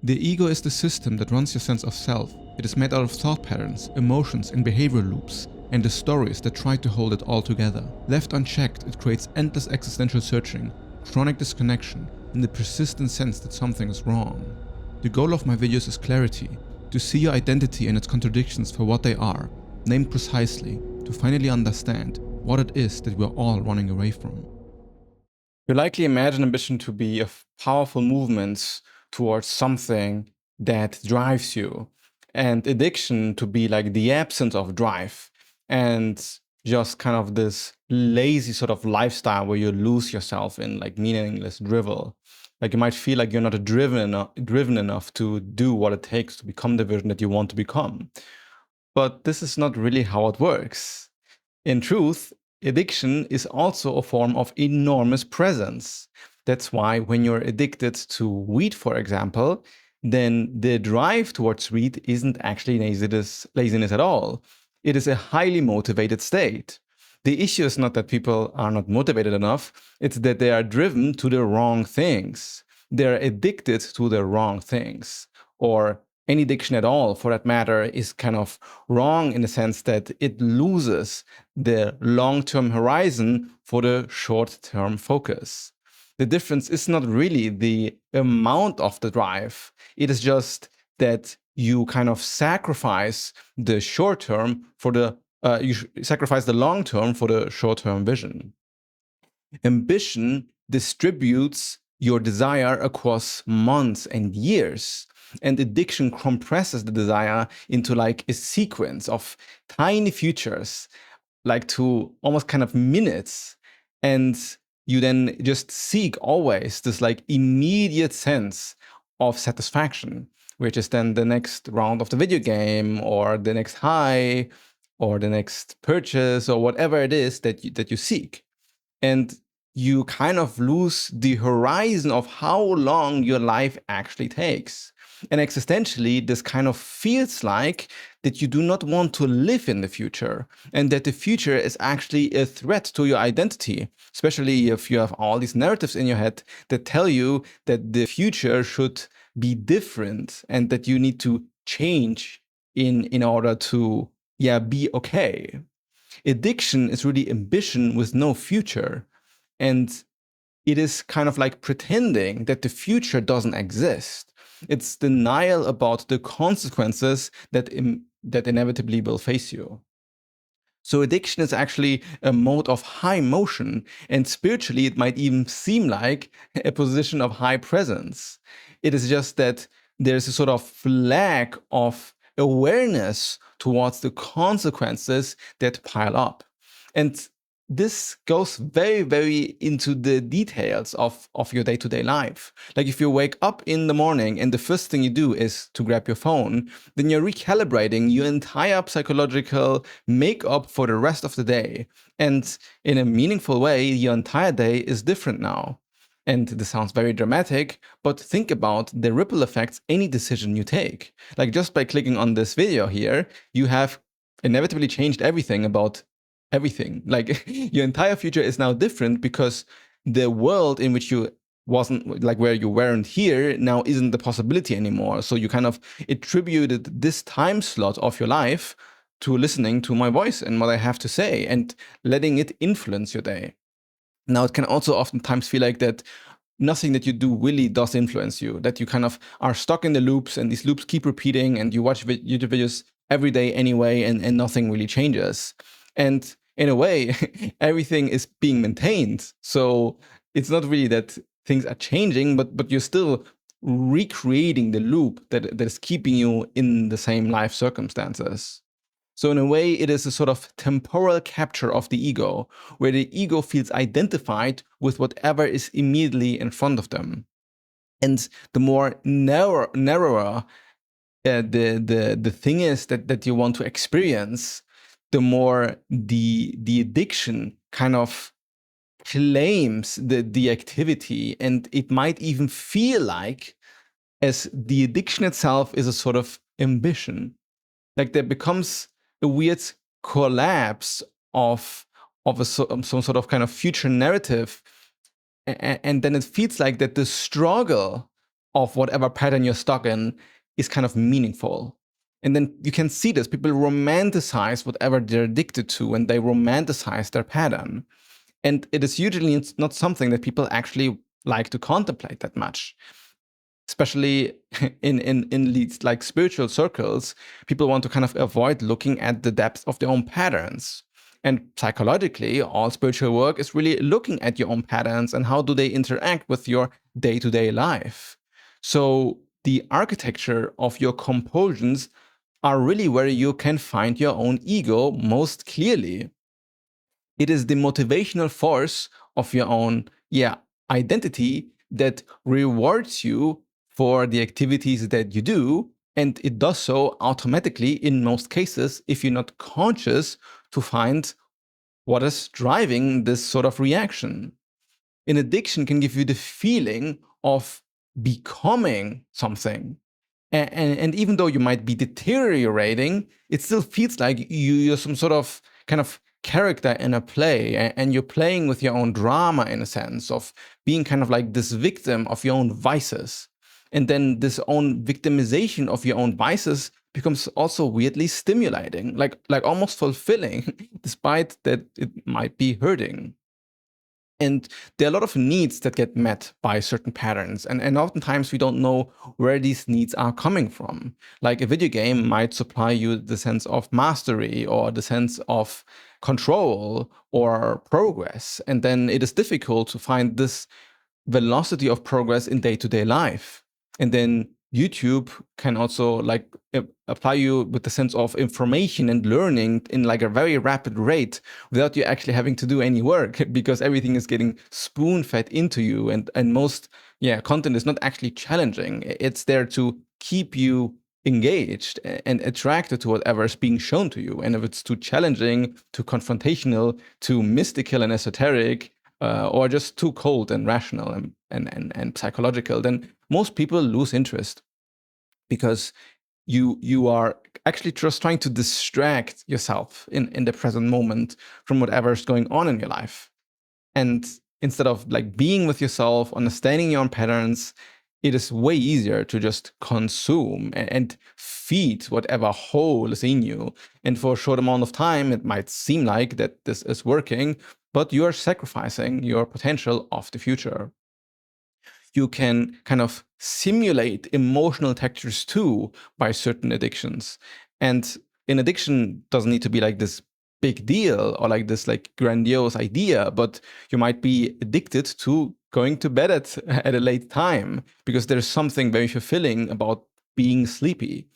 The ego is the system that runs your sense of self. It is made out of thought patterns, emotions, and behavioral loops, and the stories that try to hold it all together. Left unchecked, it creates endless existential searching, chronic disconnection, and the persistent sense that something is wrong. The goal of my videos is clarity, to see your identity and its contradictions for what they are, named precisely, to finally understand what it is that we're all running away from. You likely imagine ambition to be a powerful movement towards something that drives you, and addiction to be like the absence of drive, and just kind of this lazy sort of lifestyle where you lose yourself in like meaningless drivel. Like you might feel like you're not driven enough to do what it takes to become the version that you want to become. But this is not really how it works. In truth, addiction is also a form of enormous presence. That's why when you're addicted to weed, for example, then the drive towards weed isn't actually laziness at all. It is a highly motivated state. The issue is not that people are not motivated enough, it's that they are driven to the wrong things. They're addicted to the wrong things. Or any addiction at all, for that matter, is kind of wrong in the sense that it loses the long-term horizon for the short-term focus. The difference is not really the amount of the drive. It is just that you kind of sacrifice the short-term for the you sacrifice the long-term for the short-term vision. Ambition distributes your desire across months and years, and addiction compresses the desire into like a sequence of tiny futures, like to almost kind of minutes, and you then just seek always this like immediate sense of satisfaction, which is then the next round of the video game, or the next high, or the next purchase, or whatever it is that you seek. And you kind of lose the horizon of how long your life actually takes. And existentially, this kind of feels like that you do not want to live in the future, and that the future is actually a threat to your identity, especially if you have all these narratives in your head that tell you that the future should be different and that you need to change in order to be okay. Addiction is really ambition with no future. And it is kind of like pretending that the future doesn't exist. It's denial about the consequences that inevitably will face you. So addiction is actually a mode of high motion, and spiritually it might even seem like a position of high presence. It is just that there's a sort of lack of awareness towards the consequences that pile up. And this goes very, very into the details of your day-to-day life. Like if you wake up in the morning and the first thing you do is to grab your phone, then you're recalibrating your entire psychological makeup for the rest of the day. And in a meaningful way, your entire day is different now. And this sounds very dramatic, but think about the ripple effects any decision you take. Like just by clicking on this video here, you have inevitably changed everything about everything. Like your entire future is now different because the world in which you wasn't, like where you weren't here, now isn't the possibility anymore. So you kind of attributed this time slot of your life to listening to my voice and what I have to say and letting it influence your day. Now, it can also oftentimes feel like that nothing that you do really does influence you, that you kind of are stuck in the loops and these loops keep repeating and you watch YouTube videos every day anyway and nothing really changes. And in a way, everything is being maintained. So it's not really that things are changing, but you're still recreating the loop that is keeping you in the same life circumstances. So in a way, it is a sort of temporal capture of the ego, where the ego feels identified with whatever is immediately in front of them. And the more narrower the thing is that you want to experience, the more the addiction kind of claims the activity. And it might even feel like as the addiction itself is a sort of ambition. Like there becomes a weird collapse of some sort of kind of future narrative, and then it feels like that the struggle of whatever pattern you're stuck in is kind of meaningful. And then you can see this. People romanticize whatever they're addicted to, and they romanticize their pattern. And it is usually not something that people actually like to contemplate that much. Especially in these like spiritual circles, people want to kind of avoid looking at the depth of their own patterns. And psychologically, all spiritual work is really looking at your own patterns and how do they interact with your day-to-day life. So the architecture of your compulsions are really where you can find your own ego most clearly. It is the motivational force of your own, identity that rewards you for the activities that you do. And it does so automatically in most cases if you're not conscious to find what is driving this sort of reaction. An addiction can give you the feeling of becoming something. And even though you might be deteriorating, it still feels like you're some sort of kind of character in a play, and you're playing with your own drama in a sense of being kind of like this victim of your own vices. And then this own victimization of your own vices becomes also weirdly stimulating, like almost fulfilling, despite that it might be hurting. And there are a lot of needs that get met by certain patterns. And oftentimes we don't know where these needs are coming from. Like a video game might supply you the sense of mastery or the sense of control or progress. And then it is difficult to find this velocity of progress in day-to-day life. And then YouTube can also like apply you with the sense of information and learning in like a very rapid rate without you actually having to do any work, because everything is getting spoon-fed into you, and most content is not actually challenging. It's there to keep you engaged and attracted to whatever is being shown to you. And if it's too challenging, too confrontational, too mystical and esoteric, or just too cold and rational and psychological, then most people lose interest, because you are actually just trying to distract yourself in the present moment from whatever's going on in your life. And instead of like being with yourself, understanding your own patterns, it is way easier to just consume and feed whatever hole is in you. And for a short amount of time, it might seem like that this is working, but you are sacrificing your potential of the future. You can kind of simulate emotional textures too by certain addictions. And an addiction doesn't need to be like this big deal or like this like grandiose idea, but you might be addicted to going to bed at a late time because there's something very fulfilling about being sleepy.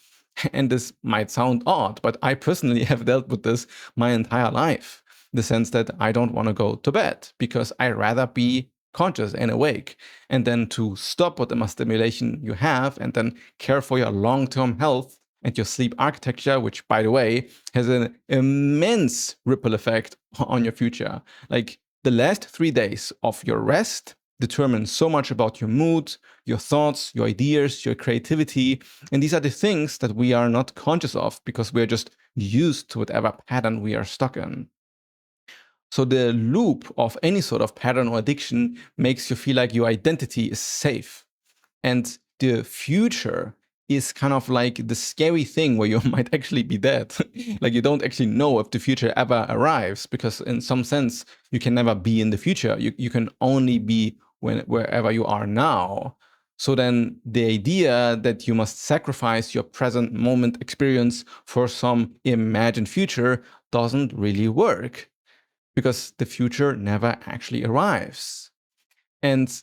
And this might sound odd, but I personally have dealt with this my entire life. The sense that I don't want to go to bed because I'd rather be conscious and awake, and then to stop whatever stimulation you have and then care for your long-term health and your sleep architecture, which by the way has an immense ripple effect on your future. Like the last 3 days of your rest determine so much about your mood, your thoughts, your ideas, your creativity. And these are the things that we are not conscious of because we're just used to whatever pattern we are stuck in. So the loop of any sort of pattern or addiction makes you feel like your identity is safe. And the future is kind of like the scary thing where you might actually be dead. Like you don't actually know if the future ever arrives, because in some sense, you can never be in the future. You can only be wherever you are now. So then the idea that you must sacrifice your present moment experience for some imagined future doesn't really work, because the future never actually arrives. And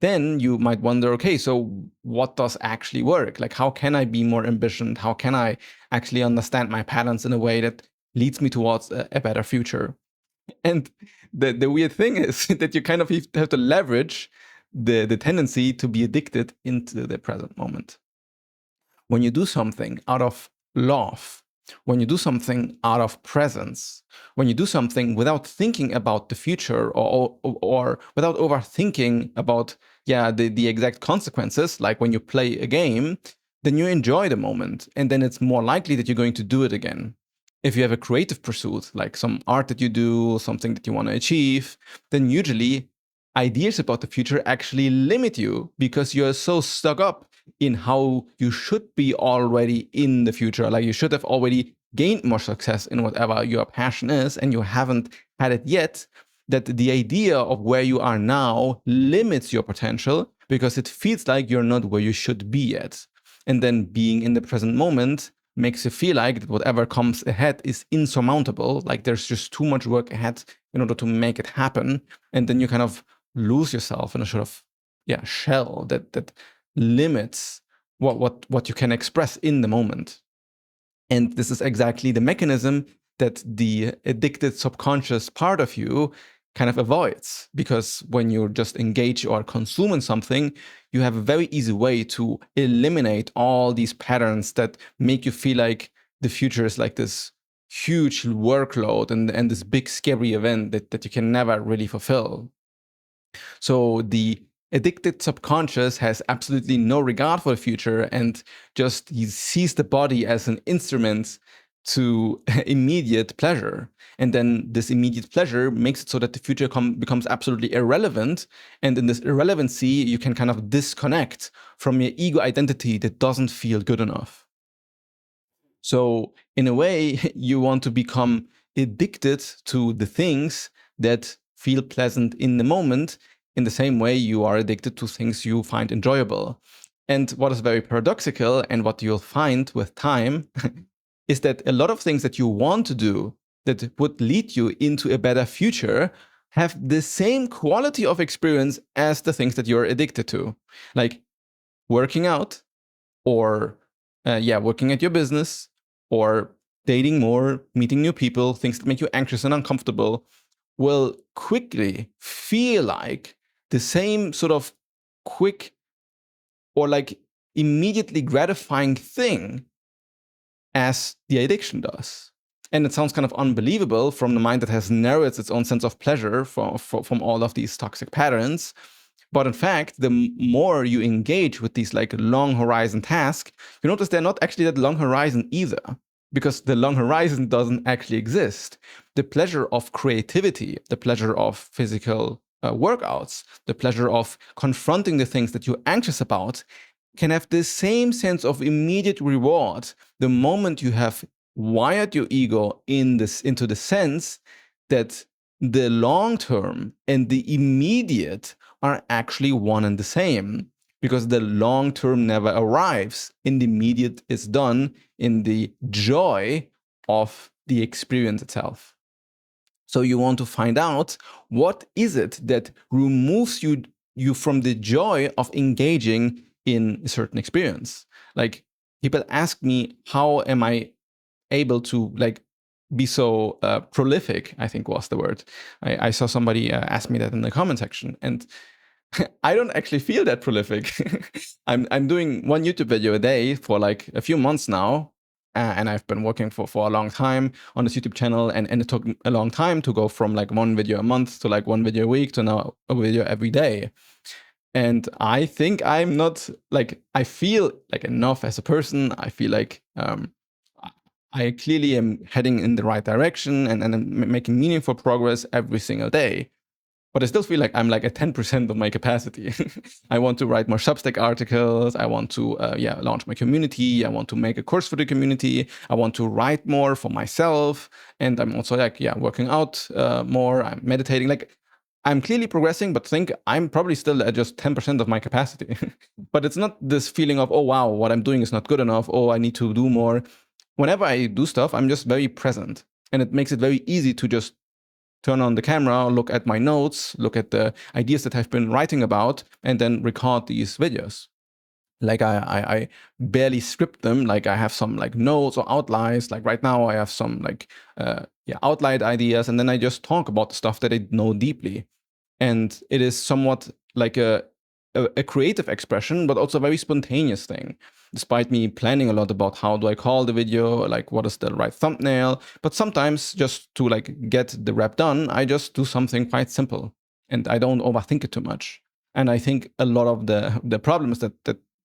then you might wonder, okay, so what does actually work? Like, how can I be more ambitious? How can I actually understand my patterns in a way that leads me towards a better future? And the weird thing is that you kind of have to leverage the tendency to be addicted into the present moment. When you do something out of love, when you do something out of presence, when you do something without thinking about the future or without overthinking about the exact consequences, like when you play a game, then you enjoy the moment, and then it's more likely that you're going to do it again. If you have a creative pursuit, like some art that you do, something that you want to achieve, then usually ideas about the future actually limit you because you're so stuck up in how you should be already in the future. Like you should have already gained more success in whatever your passion is, and you haven't had it yet, that the idea of where you are now limits your potential because it feels like you're not where you should be yet. And then being in the present moment makes you feel like that whatever comes ahead is insurmountable, like there's just too much work ahead in order to make it happen. And then you kind of lose yourself in a sort of shell that limits what you can express in the moment. And this is exactly the mechanism that the addicted subconscious part of you kind of avoids, because when you just engage or consume in something, you have a very easy way to eliminate all these patterns that make you feel like the future is like this huge workload and this big scary event that you can never really fulfill. So the addicted subconscious has absolutely no regard for the future and just he sees the body as an instrument to immediate pleasure. And then this immediate pleasure makes it so that the future becomes absolutely irrelevant. And in this irrelevancy, you can kind of disconnect from your ego identity that doesn't feel good enough. So in a way, you want to become addicted to the things that feel pleasant in the moment, in the same way you are addicted to things you find enjoyable. And what is very paradoxical, and what you'll find with time, is that a lot of things that you want to do that would lead you into a better future have the same quality of experience as the things that you're addicted to. Like working out, or working at your business, or dating more, meeting new people, things that make you anxious and uncomfortable, will quickly feel like the same sort of quick or like immediately gratifying thing as the addiction does. And it sounds kind of unbelievable from the mind that has narrowed its own sense of pleasure from all of these toxic patterns. But in fact, the more you engage with these like long horizon tasks, you notice they're not actually that long horizon either, because the long horizon doesn't actually exist. The pleasure of creativity, the pleasure of physical workouts, the pleasure of confronting the things that you're anxious about can have the same sense of immediate reward the moment you have wired your ego into the sense that the long term and the immediate are actually one and the same, because the long term never arrives and the immediate is done in the joy of the experience itself. So you want to find out what is it that removes you from the joy of engaging in a certain experience. Like people ask me, how am I able to like be so prolific, I think was the word. I saw somebody ask me that in the comment section, and I don't actually feel that prolific. I'm doing one YouTube video a day for like a few months now, and I've been working for a long time on this YouTube channel, and it took a long time to go from like one video a month to like one video a week to now a video every day. And I think I'm not like, I feel like enough as a person. I feel like I clearly am heading in the right direction and I'm making meaningful progress every single day. But I still feel like I'm like at 10% of my capacity. I want to write more Substack articles. I want to launch my community. I want to make a course for the community. I want to write more for myself. And I'm also like, working out more. I'm meditating. Like I'm clearly progressing, but think I'm probably still at just 10% of my capacity. But it's not this feeling of, oh, wow, what I'm doing is not good enough. Oh, I need to do more. Whenever I do stuff, I'm just very present. And it makes it very easy to just turn on the camera, look at my notes, look at the ideas that I've been writing about, and then record these videos. Like I barely script them. Like I have some like notes or outlines. Like right now I have some like outlined ideas, and then I just talk about the stuff that I know deeply. And it is somewhat like a creative expression, but also a very spontaneous thing. Despite me planning a lot about how do I call the video, like what is the right thumbnail, but sometimes just to like get the rep done, I just do something quite simple and I don't overthink it too much. And I think a lot of the problems that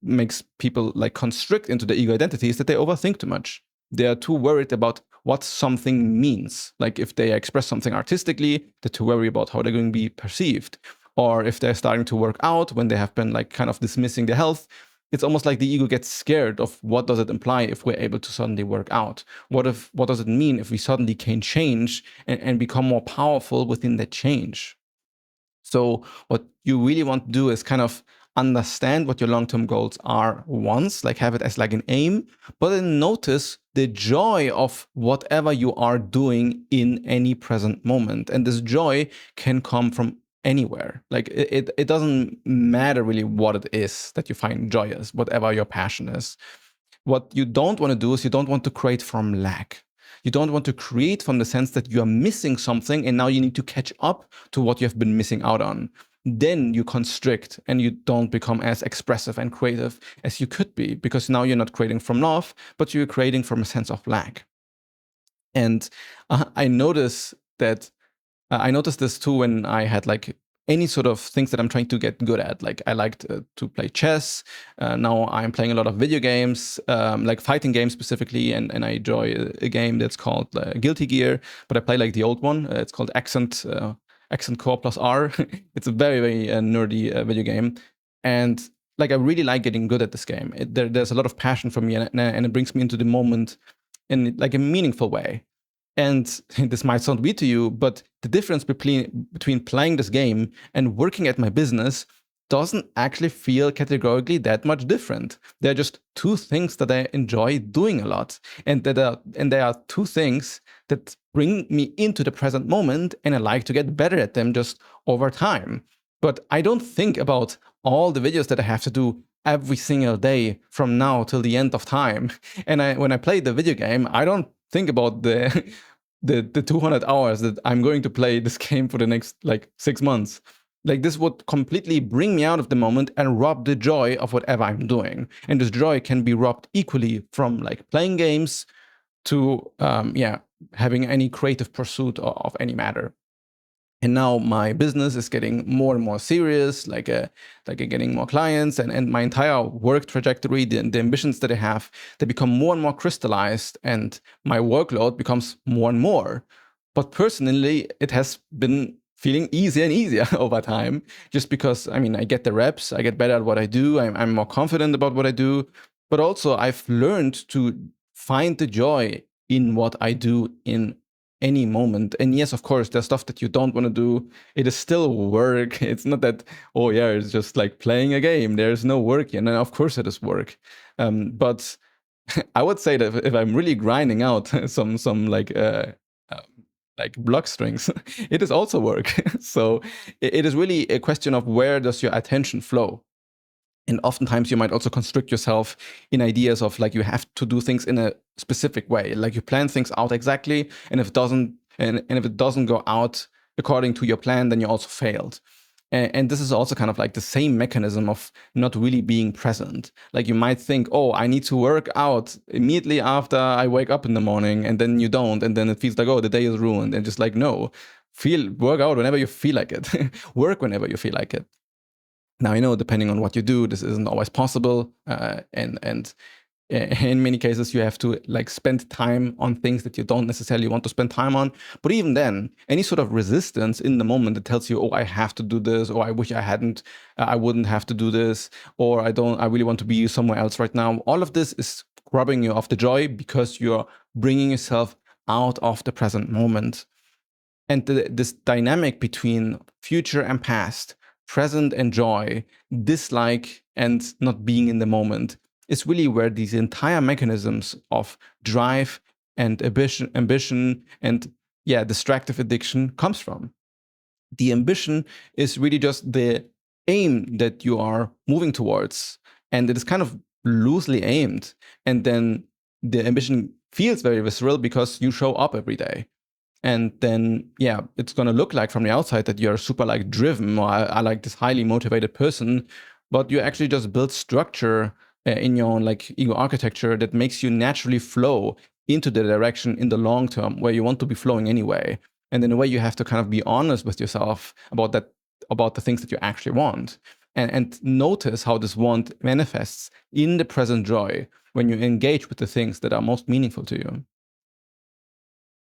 makes people like constrict into the ego identity is that they overthink too much. They are too worried about what something means. Like if they express something artistically, they're too worried about how they're going to be perceived. or if they're starting to work out when they have been like kind of dismissing their health, it's almost like the ego gets scared of what does it imply if we're able to suddenly work out? What does it mean if we suddenly can change and become more powerful within that change? So what you really want to do is kind of understand what your long-term goals are once, like have it as like an aim, but then notice the joy of whatever you are doing in any present moment. And this joy can come from anywhere. Like it doesn't matter really what it is that you find joyous, whatever your passion is. What you don't want to do is you don't want to create from lack. You don't want to create from the sense that you are missing something and now you need to catch up to what you have been missing out on. Then you constrict and you don't become as expressive and creative as you could be, because now you're not creating from love, but you're creating from a sense of lack. And I noticed this too when I had like any sort of things that I'm trying to get good at. Like I liked to play chess. Now I'm playing a lot of video games, like fighting games specifically, and I enjoy a game that's called Guilty Gear, but I play like the old one. It's called Accent Core plus R. It's a very, very nerdy video game. And like I really like getting good at this game. There's a lot of passion for me, and it brings me into the moment in like a meaningful way. And this might sound weird to you, but the difference between playing this game and working at my business doesn't actually feel categorically that much different. They're just two things that I enjoy doing a lot. And there are two things that bring me into the present moment, and I like to get better at them just over time. But I don't think about all the videos that I have to do every single day from now till the end of time. And when I play the video game, I don't think about the 200 hours that I'm going to play this game for the next like 6 months. Like this would completely bring me out of the moment and rob the joy of whatever I'm doing. And this joy can be robbed equally from like playing games to having any creative pursuit of any matter. And now my business is getting more and more serious, like getting more clients, and my entire work trajectory, the ambitions that I have, they become more and more crystallized, and my workload becomes more and more. But personally, it has been feeling easier and easier over time, just because, I mean, I get the reps, I get better at what I do, I'm more confident about what I do, but also I've learned to find the joy in what I do in any moment. And yes, of course, there's stuff that you don't want to do. It is still work. It's not that, oh yeah, it's just like playing a game. There's no work. And of course it is work. But I would say that if I'm really grinding out some like block strings, it is also work. So it is really a question of where does your attention flow. And oftentimes you might also constrict yourself in ideas of like you have to do things in a specific way. Like you plan things out exactly, and if it doesn't go out according to your plan, then you also failed. And this is also kind of like the same mechanism of not really being present. Like you might think, oh, I need to work out immediately after I wake up in the morning, and then you don't, and then it feels like, oh, the day is ruined. And just like, no, work out whenever you feel like it. Work whenever you feel like it. Now, depending on what you do, this isn't always possible. And in many cases, you have to like spend time on things that you don't necessarily want to spend time on. But even then, any sort of resistance in the moment that tells you, oh, I have to do this, or I wish I wouldn't have to do this, or I really want to be somewhere else right now. All of this is robbing you of the joy because you're bringing yourself out of the present moment. And this dynamic between future and past, present and joy, dislike and not being in the moment, is really where these entire mechanisms of drive and ambition and distractive addiction comes from. The ambition is really just the aim that you are moving towards, and it is kind of loosely aimed. And then the ambition feels very visceral because you show up every day. And then, it's going to look like from the outside that you're super like driven, or I like this highly motivated person, but you actually just build structure in your own like ego architecture that makes you naturally flow into the direction in the long term where you want to be flowing anyway. And in a way, you have to kind of be honest with yourself about the things that you actually want, and notice how this want manifests in the present joy when you engage with the things that are most meaningful to you.